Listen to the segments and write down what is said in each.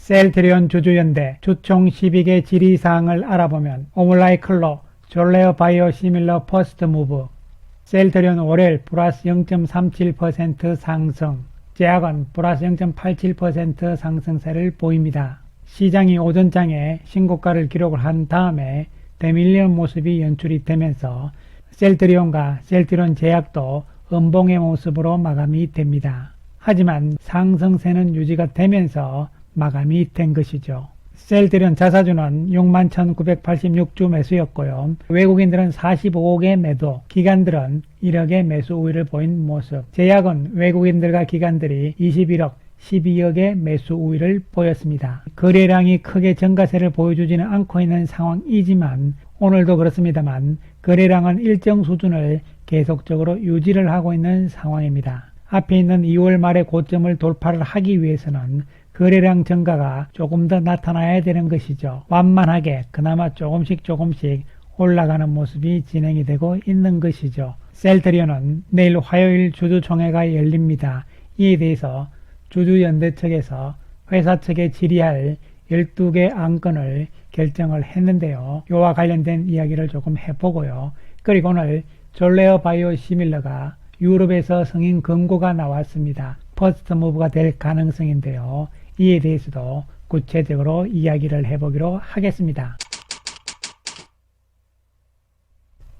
셀트리온 주주연대 주총 12개 질의사항을 알아보면 오물라이 클로, 졸레어 바이오시밀러 퍼스트 무브, 셀트리온 월요일 플러스 0.37% 상승, 제약은 플러스 0.87% 상승세를 보입니다. 시장이 오전장에 신고가를 기록을 한 다음에 대밀리언 모습이 연출이 되면서 셀트리온과 셀트리온 제약도 음봉의 모습으로 마감이 됩니다. 하지만 상승세는 유지가 되면서 마감이 된 것이죠. 셀트리온 자사주는 61,986주 매수였고요. 외국인들은 45억의 매도, 기관들은 1억의 매수 우위를 보인 모습. 제약은 외국인들과 기관들이 21억, 12억의 매수 우위를 보였습니다. 거래량이 크게 증가세를 보여주지는 않고 있는 상황이지만 오늘도 그렇습니다만 거래량은 일정 수준을 계속적으로 유지를 하고 있는 상황입니다. 앞에 있는 2월 말의 고점을 돌파를 하기 위해서는 거래량 증가가 조금 더 나타나야 되는 것이죠. 완만하게 그나마 조금씩 올라가는 모습이 진행이 되고 있는 것이죠. 셀트리온은 내일 화요일 주주총회가 열립니다. 이에 대해서 주주연대 측에서 회사 측에 질의할 12개 안건을 결정을 했는데요. 이와 관련된 이야기를 조금 해보고요. 그리고 오늘 졸레어 바이오시밀러가 유럽에서 승인 권고가 나왔습니다. 퍼스트 무브가 될 가능성인데요. 이에 대해서도 구체적으로 이야기를 해보기로 하겠습니다.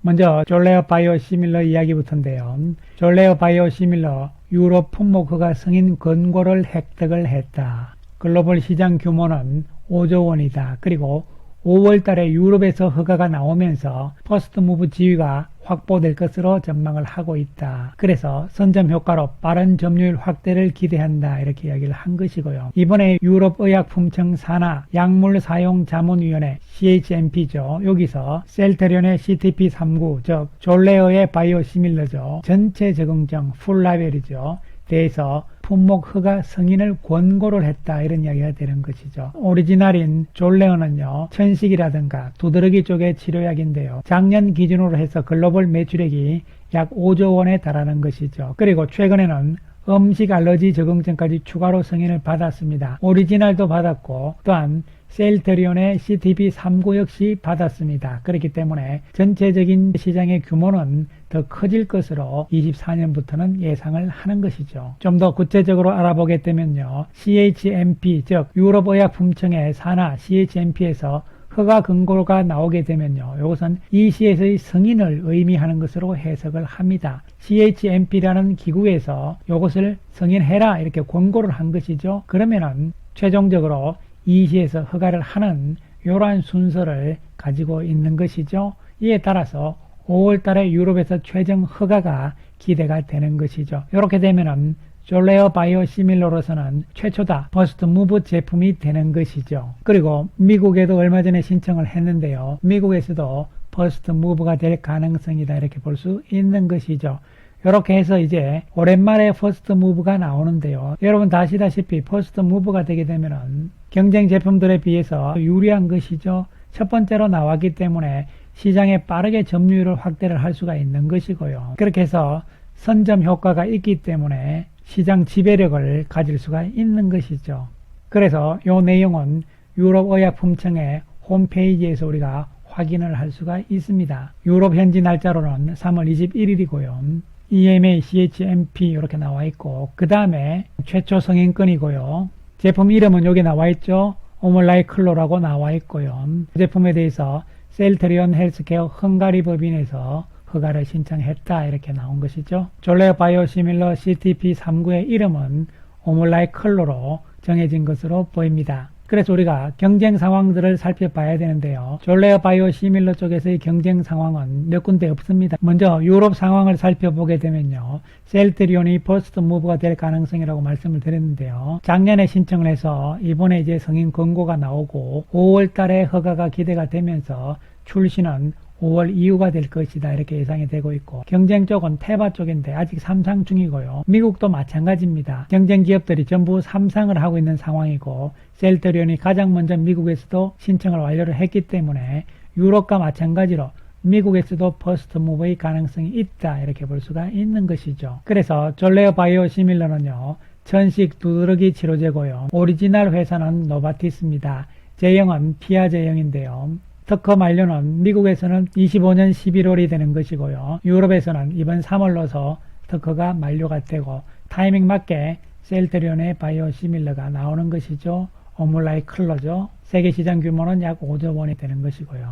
먼저 졸레어 바이오시밀러 이야기부터인데요. 졸레어 바이오시밀러 유럽 품목 허가 승인 권고를 획득을 했다. 글로벌 시장 규모는 5조 원이다. 그리고 5월 달에 유럽에서 허가가 나오면서 퍼스트 무브 지위가 확보될 것으로 전망을 하고 있다. 그래서 선점 효과로 빠른 점유율 확대를 기대한다. 이렇게 이야기를 한 것이고요. 이번에 유럽의약품청 산하 약물사용자문위원회 CHMP죠. 여기서 셀트리온의 CTP39, 즉 졸레어의 바이오시밀러죠. 전체 적응증 풀라벨이죠. 대해서 품목 허가 승인을 권고를 했다. 이런 이야기가 되는 것이죠. 오리지널인 졸레어는요, 천식이라든가 두드러기 쪽의 치료약인데요. 작년 기준으로 해서 글로벌 매출액이 약 5조 원에 달하는 것이죠. 그리고 최근에는 음식 알러지 적응증까지 추가로 승인을 받았습니다. 오리지널도 받았고 또한 셀트리온의 CTP39 역시 받았습니다. 그렇기 때문에 전체적인 시장의 규모는 더 커질 것으로 24년부터는 예상을 하는 것이죠. 좀 더 구체적으로 알아보게 되면요. CHMP, 즉 유럽의약품청의 산하 CHMP에서 허가 권고가 나오게 되면요. 이것은 EC에서의 승인을 의미하는 것으로 해석을 합니다. CHMP라는 기구에서 이것을 승인해라 이렇게 권고를 한 것이죠. 그러면은 최종적으로 EC에서 허가를 하는 이러한 순서를 가지고 있는 것이죠. 이에 따라서 5월 달에 유럽에서 최종 허가가 기대가 되는 것이죠. 이렇게 되면은 졸레어 바이오시밀러로서는 최초다 퍼스트 무브 제품이 되는 것이죠. 그리고 미국에도 얼마 전에 신청을 했는데요. 미국에서도 퍼스트 무브가 될 가능성이다 이렇게 볼 수 있는 것이죠. 이렇게 해서 이제 오랜만에 퍼스트 무브가 나오는데요. 여러분 다 아시다시피 퍼스트 무브가 되게 되면은 경쟁 제품들에 비해서 유리한 것이죠. 첫 번째로 나왔기 때문에 시장에 빠르게 점유율을 확대를 할 수가 있는 것이고요. 그렇게 해서 선점 효과가 있기 때문에 시장 지배력을 가질 수가 있는 것이죠. 그래서 이 내용은 유럽의약품청의 홈페이지에서 우리가 확인을 할 수가 있습니다. 유럽 현지 날짜로는 3월 21일이고요. EMA, CHMP 이렇게 나와 있고 그 다음에 최초 승인권이고요. 제품 이름은 여기 나와 있죠. 오물라이 클로라고 나와 있고요. 그 제품에 대해서 셀트리온 헬스케어 헝가리 법인에서 허가를 신청했다 이렇게 나온 것이죠. 졸레어 바이오시밀러 CTP39의 이름은 오물라이 클로로 정해진 것으로 보입니다. 그래서 우리가 경쟁 상황들을 살펴봐야 되는데요. 졸레어 바이오시밀러 쪽에서의 경쟁 상황은 몇 군데 없습니다. 먼저 유럽 상황을 살펴보게 되면요. 셀트리온이 퍼스트 무브가 될 가능성이라고 말씀을 드렸는데요. 작년에 신청을 해서 이번에 이제 승인 권고가 나오고 5월 달에 허가가 기대가 되면서 출시는 5월 이후가 될 것이다 이렇게 예상이 되고 있고 경쟁 쪽은 테바 쪽인데 아직 3상 중이고요. 미국도 마찬가지입니다. 경쟁 기업들이 전부 3상을 하고 있는 상황이고 셀트리온이 가장 먼저 미국에서도 신청을 완료를 했기 때문에 유럽과 마찬가지로 미국에서도 퍼스트 무브의 가능성이 있다 이렇게 볼 수가 있는 것이죠. 그래서 졸레어 바이오시밀러는요. 천식 두드러기 치료제고요. 오리지널 회사는 노바티스입니다. 제형은 피아 제형인데요. 특허 만료는 미국에서는 25년 11월이 되는 것이고요. 유럽에서는 이번 3월로서 특허가 만료가 되고 타이밍 맞게 셀트리온의 바이오시밀러가 나오는 것이죠. 오물라이 클로죠. 세계 시장 규모는 약 5조 원이 되는 것이고요.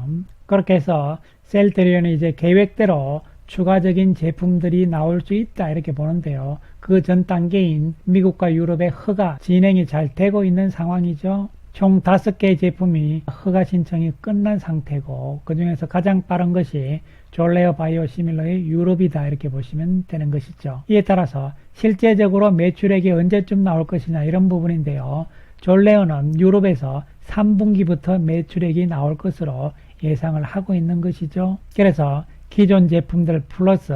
그렇게 해서 셀트리온이 이제 계획대로 추가적인 제품들이 나올 수 있다 이렇게 보는데요. 그 전 단계인 미국과 유럽의 허가 진행이 잘 되고 있는 상황이죠. 총 5개의 제품이 허가 신청이 끝난 상태고 그 중에서 가장 빠른 것이 졸레어 바이오시밀러의 유럽이다 이렇게 보시면 되는 것이죠. 이에 따라서 실제적으로 매출액이 언제쯤 나올 것이냐 이런 부분인데요. 졸레어는 유럽에서 3분기부터 매출액이 나올 것으로 예상을 하고 있는 것이죠. 그래서 기존 제품들 플러스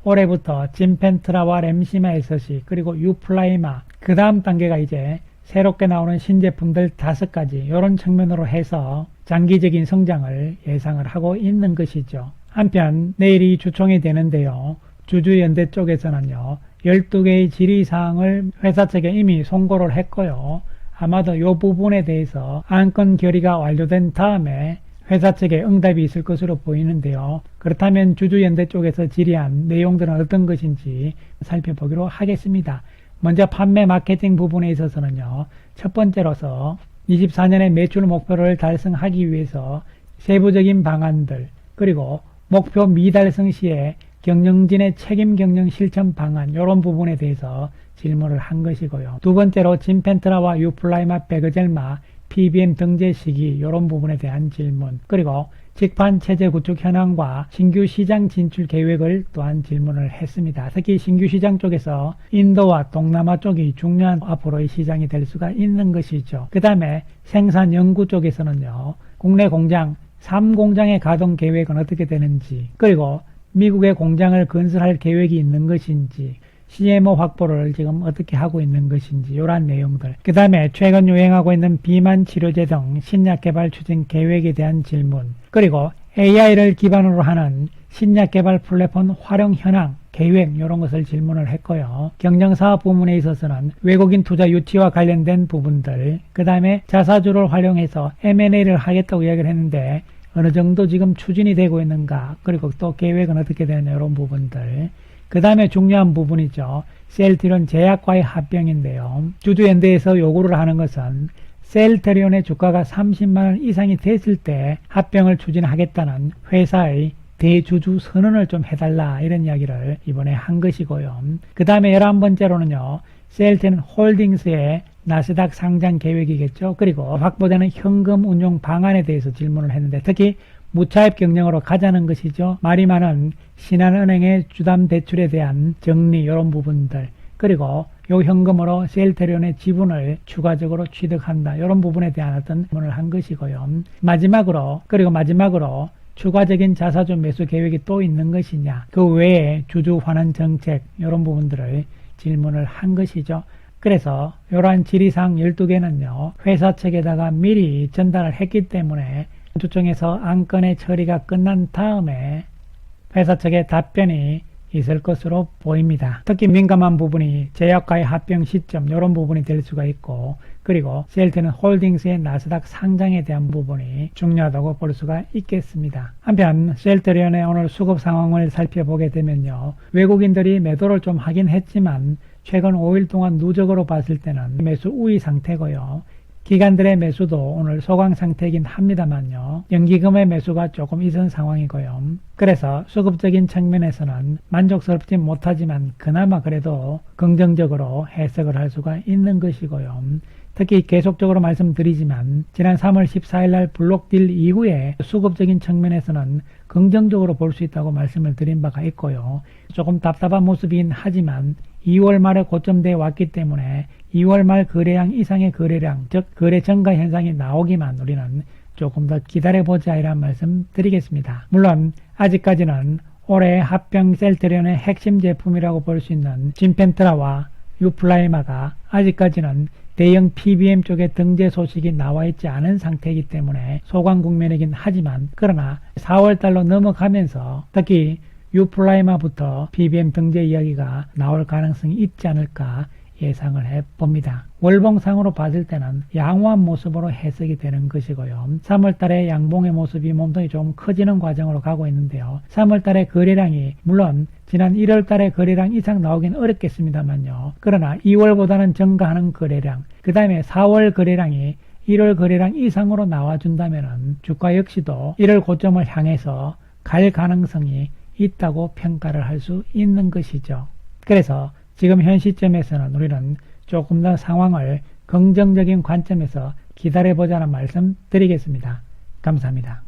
올해부터 진펜트라와 램시마 에서시 그리고 유플라이마 그 다음 단계가 이제 새롭게 나오는 신제품들 5가지 이런 측면으로 해서 장기적인 성장을 예상을 하고 있는 것이죠. 한편 내일이 주총이 되는데요. 주주연대 쪽에서는요. 12개의 질의사항을 회사 측에 이미 송고를 했고요. 아마도 이 부분에 대해서 안건 결의가 완료된 다음에 회사 측에 응답이 있을 것으로 보이는데요. 그렇다면 주주연대 쪽에서 질의한 내용들은 어떤 것인지 살펴보기로 하겠습니다. 먼저 판매 마케팅 부분에 있어서는요. 첫 번째로서 24년의 매출 목표를 달성하기 위해서 세부적인 방안들 그리고 목표 미달성 시에 경영진의 책임 경영 실천 방안 이런 부분에 대해서 질문을 한 것이고요. 두 번째로 진펜트라와 유플라이마 베그젤마 PBM 등재 시기 이런 부분에 대한 질문 그리고 직판 체제 구축 현황과 신규 시장 진출 계획을 또한 질문을 했습니다. 특히 신규 시장 쪽에서 인도와 동남아 쪽이 중요한 앞으로의 시장이 될 수가 있는 것이죠. 그 다음에 생산 연구 쪽에서는요. 국내 공장 3공장의 가동 계획은 어떻게 되는지 그리고 미국의 공장을 건설할 계획이 있는 것인지 CMO 확보를 지금 어떻게 하고 있는 것인지 이러한 내용들 그 다음에 최근 유행하고 있는 비만 치료제 등 신약 개발 추진 계획에 대한 질문 그리고 AI를 기반으로 하는 신약 개발 플랫폼 활용 현황 계획 이런 것을 질문을 했고요. 경영사업 부문에 있어서는 외국인 투자 유치와 관련된 부분들 그 다음에 자사주를 활용해서 M&A를 하겠다고 이야기를 했는데 어느 정도 지금 추진이 되고 있는가 그리고 또 계획은 어떻게 되느냐 이런 부분들 그 다음에 중요한 부분이죠. 셀트리온 제약과의 합병인데요. 주주연대에서 요구를 하는 것은 셀트리온의 주가가 30만원 이상이 됐을 때 합병을 추진하겠다는 회사의 대주주 선언을 좀 해달라 이런 이야기를 이번에 한 것이고요. 그 다음에 11번째로는요. 셀트리온 홀딩스의 나스닥 상장 계획이겠죠. 그리고 확보되는 현금 운용 방안에 대해서 질문을 했는데 특히 무차입 경영으로 가자는 것이죠. 말이 많은 신한은행의 주담 대출에 대한 정리 이런 부분들 그리고 요 현금으로 셀트리온의 지분을 추가적으로 취득한다 이런 부분에 대한 어떤 질문을 한 것이고요. 마지막으로 추가적인 자사주 매수 계획이 또 있는 것이냐 그 외에 주주 환원 정책 이런 부분들을 질문을 한 것이죠. 그래서 이러한 질의사항 12개는요. 회사 측에다가 미리 전달을 했기 때문에 주총에서 안건의 처리가 끝난 다음에 회사 측의 답변이 있을 것으로 보입니다. 특히 민감한 부분이 제약과의 합병 시점 이런 부분이 될 수가 있고 그리고 셀트리온 홀딩스의 나스닥 상장에 대한 부분이 중요하다고 볼 수가 있겠습니다. 한편 셀트리온의 오늘 수급 상황을 살펴보게 되면요. 외국인들이 매도를 좀 하긴 했지만 최근 5일 동안 누적으로 봤을 때는 매수 우위 상태고요. 기관들의 매수도 오늘 소강 상태이긴 합니다만요. 연기금의 매수가 조금 있은 상황이고요. 그래서 수급적인 측면에서는 만족스럽지 못하지만 그나마 그래도 긍정적으로 해석을 할 수가 있는 것이고요. 특히 계속적으로 말씀드리지만 지난 3월 14일 날 블록딜 이후에 수급적인 측면에서는 긍정적으로 볼 수 있다고 말씀을 드린 바가 있고요. 조금 답답한 모습이긴 하지만 2월 말에 고점대에 왔기 때문에 2월 말 거래량 이상의 거래량, 즉 거래 증가 현상이 나오기만 우리는 조금 더 기다려보자 이런 말씀 드리겠습니다. 물론 아직까지는 올해 합병 셀트리온의 핵심 제품이라고 볼 수 있는 진펜트라와 유플라이마가 아직까지는 대형 PBM 쪽에 등재 소식이 나와 있지 않은 상태이기 때문에 소강 국면이긴 하지만 그러나 4월달로 넘어가면서 특히 유플라이마부터 PBM 등재 이야기가 나올 가능성이 있지 않을까 예상을 해봅니다. 월봉상으로 봤을 때는 양호한 모습으로 해석이 되는 것이고요. 3월달에 양봉의 모습이 몸통이 좀 커지는 과정으로 가고 있는데요. 3월달에 거래량이 물론 지난 1월달에 거래량 이상 나오긴 어렵겠습니다만요. 그러나 2월보다는 증가하는 거래량, 그 다음에 4월 거래량이 1월 거래량 이상으로 나와준다면 주가 역시도 1월 고점을 향해서 갈 가능성이 있다고 평가를 할 수 있는 것이죠. 그래서 지금 현 시점에서는 우리는 조금 더 상황을 긍정적인 관점에서 기다려보자는 말씀 드리겠습니다. 감사합니다.